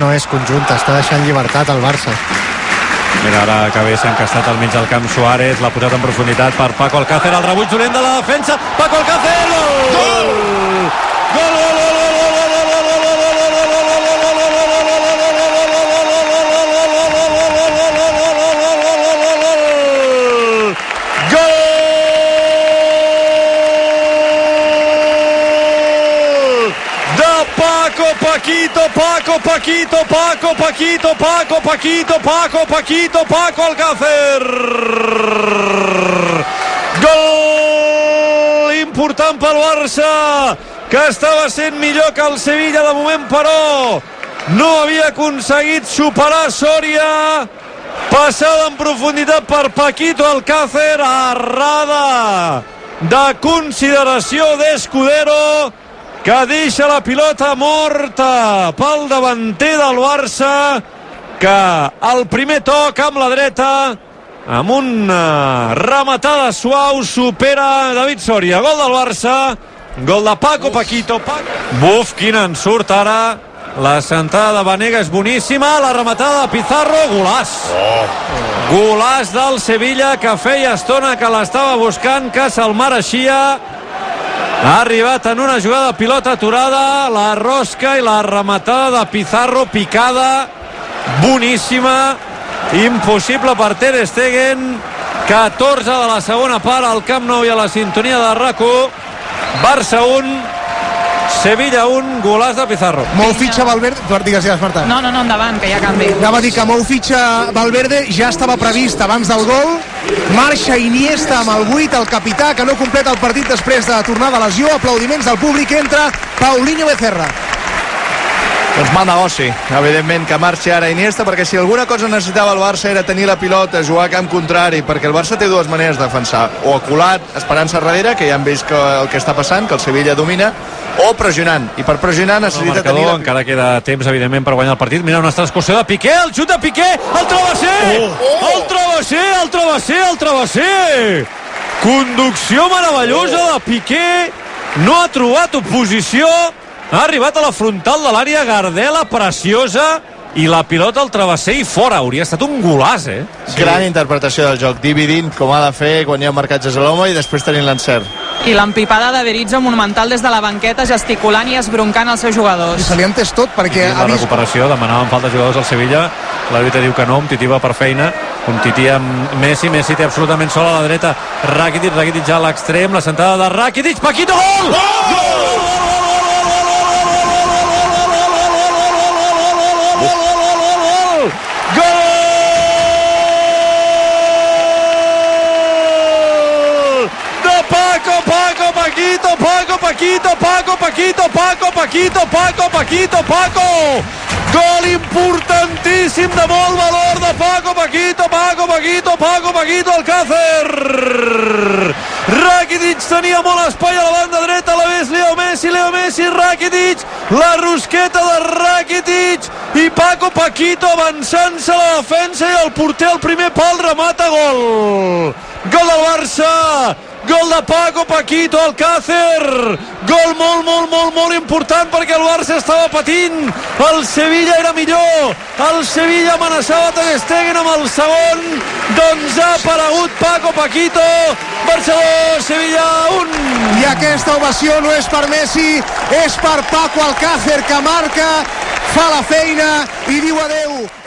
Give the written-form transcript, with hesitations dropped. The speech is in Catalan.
No és conjunta, està deixant llibertat al Barça. Mira, ara que bé s'ha encastat al mig del camp Suárez, l'ha posat en profunditat per Paco Alcácer, el rebuig dolent de la defensa, Paco Alcácer, gol! Gol, gol, gol, Paco Alcácer. Gol important pel Barça, que estava sent millor que el Sevilla de moment, però no havia aconseguit superar Soria. Passada en profunditat per Paquito Alcácer, errada de consideració d'Escudero, que deixa la pilota morta pel davanter del Barça, que al primer toc amb la dreta, amb una rematada suau, supera David Soria. Gol del Barça, gol de Paquito. Buf, quin ensurt ara. La sentada de Banega és boníssima, la rematada de Pizarro, golàs. Golàs del Sevilla, que feia estona que l'estava buscant, que se'l mereixia. Ha arribat en una jugada de pilota aturada, la rosca i la rematada de Pizarro, picada, boníssima, impossible per Ter Stegen. 14 de la segona part al Camp Nou i a la sintonia de RAC1. Barça 1, Sevilla 1, golàs de Pizarro. Mou fitxa Valverde. Digues, Marta. No, endavant, que hi ha canvi. Anava a dir que mou fitxa Valverde, ja estava previst abans del gol. Marxa Iniesta amb el 8, el capità, que no completa el partit després de tornar de lesió. Aplaudiments del públic, entra Paulinho Becerra. Doncs mal negoci, evidentment, que marxi ara Iniesta, perquè si alguna cosa necessitava el Barça era tenir la pilota, jugar a camp contrari, perquè el Barça té dues maneres de defensar, o aculat, esperant-se darrere, que ja hem vist el que està passant, que el Sevilla domina, o pressionant, i per pressionar necessita tenir la... Encara queda temps, evidentment, per guanyar el partit. Mira, una transcursió de Piqué, el xut de Piqué, el travesser! El travesser! Conducció meravellosa de Piqué, no ha trobat oposició, ha arribat a la frontal de l'àrea, Gardela preciosa, i la pilota al travesser i fora. Hauria estat un golàs, Sí. Gran interpretació del joc, dividint com ha de fer quan hi ha marcatges a l'home i després tenint l'encert. I l'empipada de Berizzo monumental des de la banqueta, gesticulant i esbroncant els seus jugadors. I se li ha entès tot perquè la recuperació, demanaven falta de jugadors al Sevilla, l'àrbitre diu que no, un tití va per feina, un tití amb Messi té absolutament sol a la dreta, Rakitic ja a l'extrem, la sentada de Rakitic, Paquito, gol! Gol! Paco! Gol importantíssim de molt valor de Paquito Alcácer! Rakitic tenia molt espai a la banda dreta, la ves Leo Messi, Rakitic, la rosqueta de Rakitic i Paquito avançant-se a la defensa i el porter al primer pal remata, gol! Gol del Barça! Gol de Paquito Alcácer, gol molt important perquè el Barça estava patint, el Sevilla era millor, el Sevilla amenaçava Ter Stegen amb el segon, doncs ha aparegut Paquito, Barça 2, Sevilla 1. I aquesta ovació no és per Messi, és per Paco Alcácer, que marca, fa la feina i diu adeu